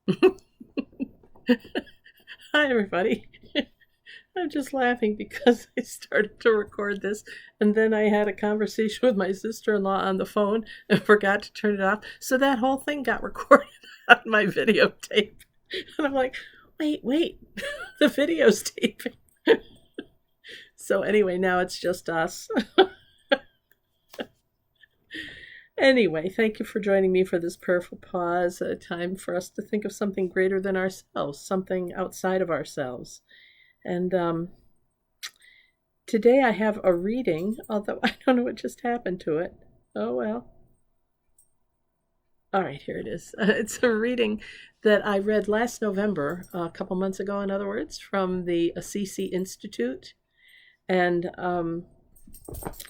Hi, everybody. I'm just laughing because I started to record this and then I had a conversation with my sister in law on the phone and forgot to turn it off. So that whole thing got recorded on my videotape. And I'm like, wait, the video's taping. So, anyway, now it's just us. Anyway, thank you for joining me for this prayerful pause, a time for us to think of something greater than ourselves, something outside of ourselves. And today I have a reading, although I don't know what just happened to it. Oh well. All right, here it is. It's a reading that I read last November, a couple months ago, in other words, from the Assisi Institute. And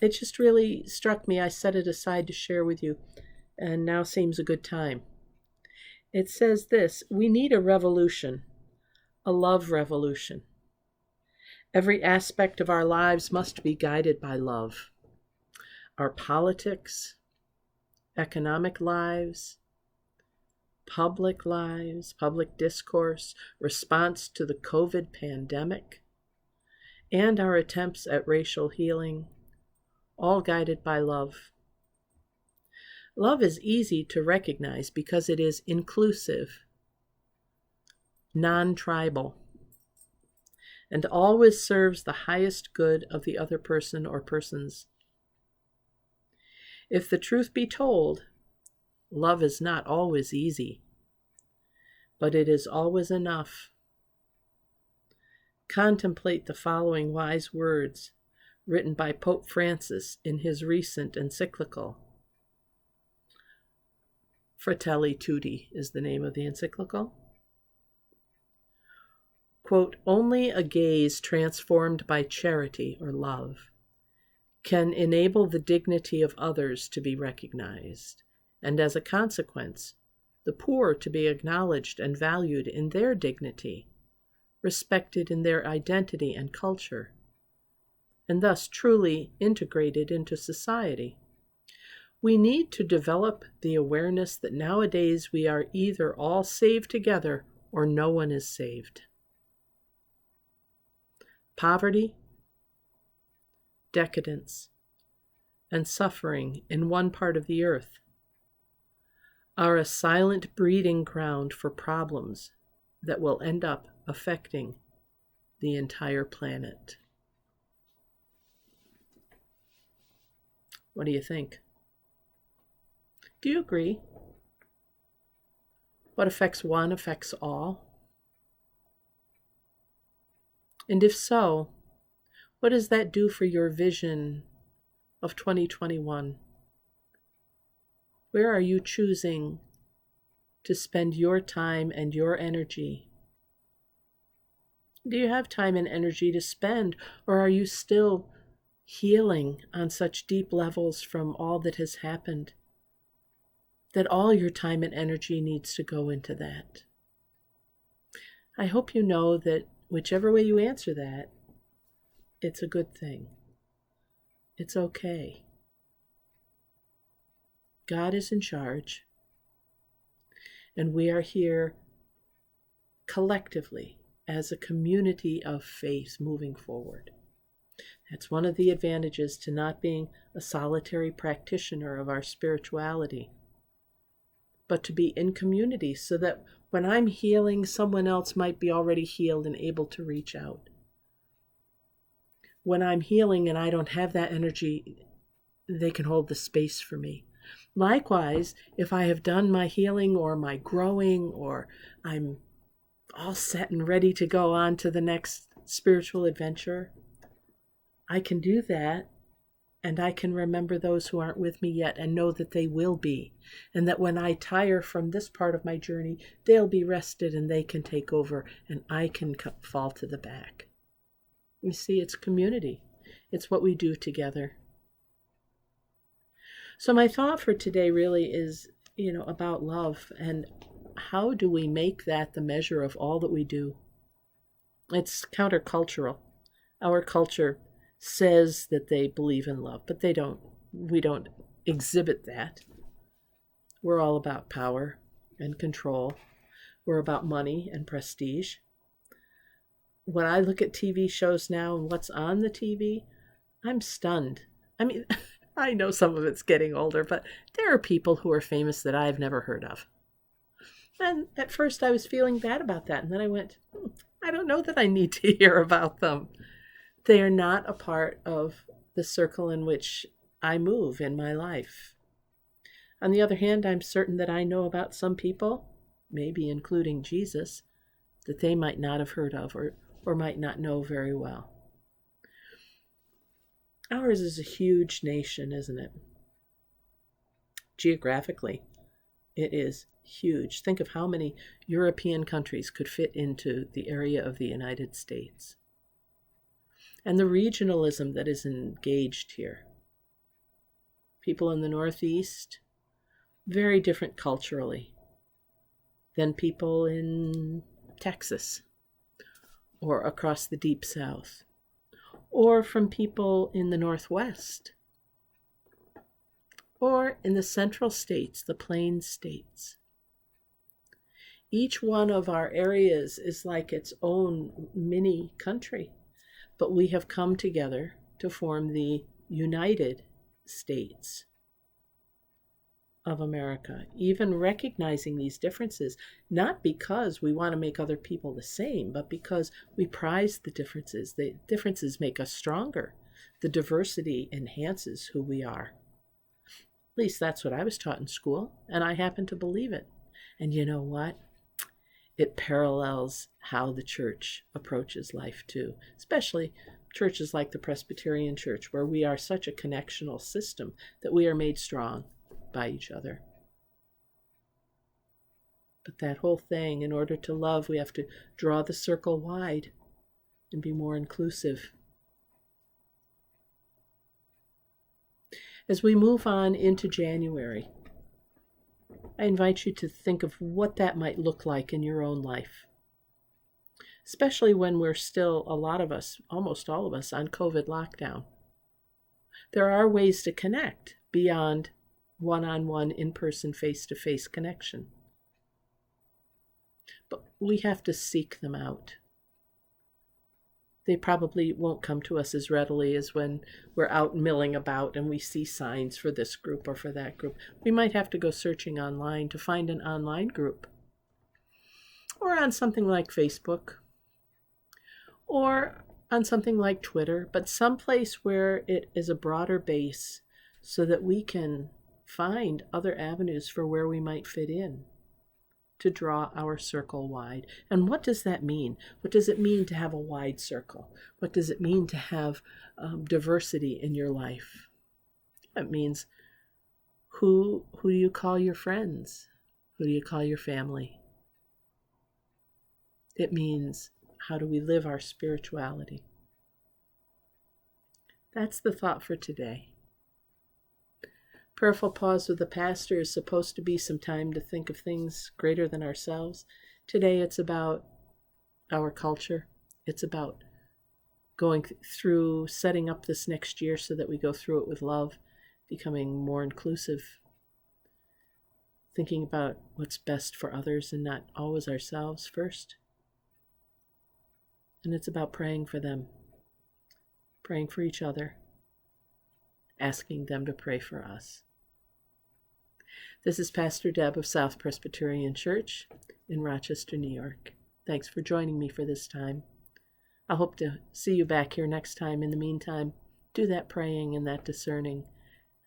it just really struck me. I set it aside to share with you, and now seems a good time. It says this: we need a revolution, a love revolution. Every aspect of our lives must be guided by love. Our politics, economic lives, public discourse, response to the COVID pandemic, and our attempts at racial healing, all guided by love. Love is easy to recognize because it is inclusive, non-tribal, and always serves the highest good of the other person or persons. If the truth be told, love is not always easy, but it is always enough. Contemplate the following wise words written by Pope Francis in his recent encyclical. Fratelli Tutti is the name of the encyclical. Quote, only a gaze transformed by charity or love can enable the dignity of others to be recognized, and as a consequence, the poor to be acknowledged and valued in their dignity, respected in their identity and culture, and thus truly integrated into society. We need to develop the awareness that nowadays we are either all saved together or no one is saved. Poverty, decadence, and suffering in one part of the earth are a silent breeding ground for problems that will end up affecting the entire planet. What do you think? Do you agree? What affects one affects all? And if so, what does that do for your vision of 2021? Where are you choosing to spend your time and your energy? Do you have time and energy to spend, or are you still healing on such deep levels from all that has happened, that all your time and energy needs to go into that? I hope you know that whichever way you answer that, it's a good thing. It's okay. God is in charge, and we are here collectively as a community of faith moving forward. That's one of the advantages to not being a solitary practitioner of our spirituality, but to be in community so that when I'm healing, someone else might be already healed and able to reach out. When I'm healing and I don't have that energy, they can hold the space for me. Likewise, if I have done my healing or my growing, or I'm all set and ready to go on to the next spiritual adventure, I can do that, and I can remember those who aren't with me yet and know that they will be, and that when I tire from this part of my journey, they'll be rested and they can take over and I can fall to the back. You see, it's community. It's what we do together. So my thought for today really is, about love, and how do we make that the measure of all that we do? It's countercultural. Our culture says that they believe in love, but they don't. We don't exhibit that. We're all about power and control. or about money and prestige. When I look at TV shows now and what's on the TV, I'm stunned. I mean, I know some of it's getting older, but there are people who are famous that I've never heard of. And at first I was feeling bad about that. And then I went, I don't know that I need to hear about them. They are not a part of the circle in which I move in my life. On the other hand, I'm certain that I know about some people, maybe including Jesus, that they might not have heard of or might not know very well. Ours is a huge nation, isn't it? Geographically, it is huge. Think of how many European countries could fit into the area of the United States. And the regionalism that is engaged here. People in the Northeast, very different culturally than people in Texas or across the Deep South, or from people in the Northwest, or in the Central States, the Plains States. Each one of our areas is like its own mini country, but we have come together to form the United States of America, even recognizing these differences, not because we want to make other people the same, but because we prize the differences. The differences make us stronger. The diversity enhances who we are. At least that's what I was taught in school, and I happen to believe it. And you know what? It parallels how the church approaches life too, especially churches like the Presbyterian Church, where we are such a connectional system that we are made strong by each other. But that whole thing, in order to love, we have to draw the circle wide and be more inclusive. As we move on into January, I invite you to think of what that might look like in your own life, especially when we're still, a lot of us, almost all of us, on COVID lockdown. There are ways to connect beyond one-on-one, in-person, face-to-face connection. But we have to seek them out. They probably won't come to us as readily as when we're out milling about and we see signs for this group or for that group. We might have to go searching online to find an online group, or on something like Facebook, or on something like Twitter, but someplace where it is a broader base so that we can find other avenues for where we might fit in to draw our circle wide. And what does that mean? What does it mean to have a wide circle? What does it mean to have diversity in your life? It means who do you call your friends? Who do you call your family? It means how do we live our spirituality? That's the thought for today. Prayerful Pause with the Pastor is supposed to be some time to think of things greater than ourselves. Today it's about our culture. It's about going through setting up this next year so that we go through it with love, becoming more inclusive, thinking about what's best for others and not always ourselves first. And it's about praying for them, praying for each other, asking them to pray for us. This is Pastor Deb of South Presbyterian Church in Rochester, New York. Thanks for joining me for this time. I hope to see you back here next time. In the meantime, do that praying and that discerning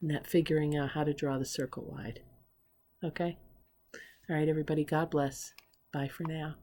and that figuring out how to draw the circle wide. Okay? All right, everybody, God bless. Bye for now.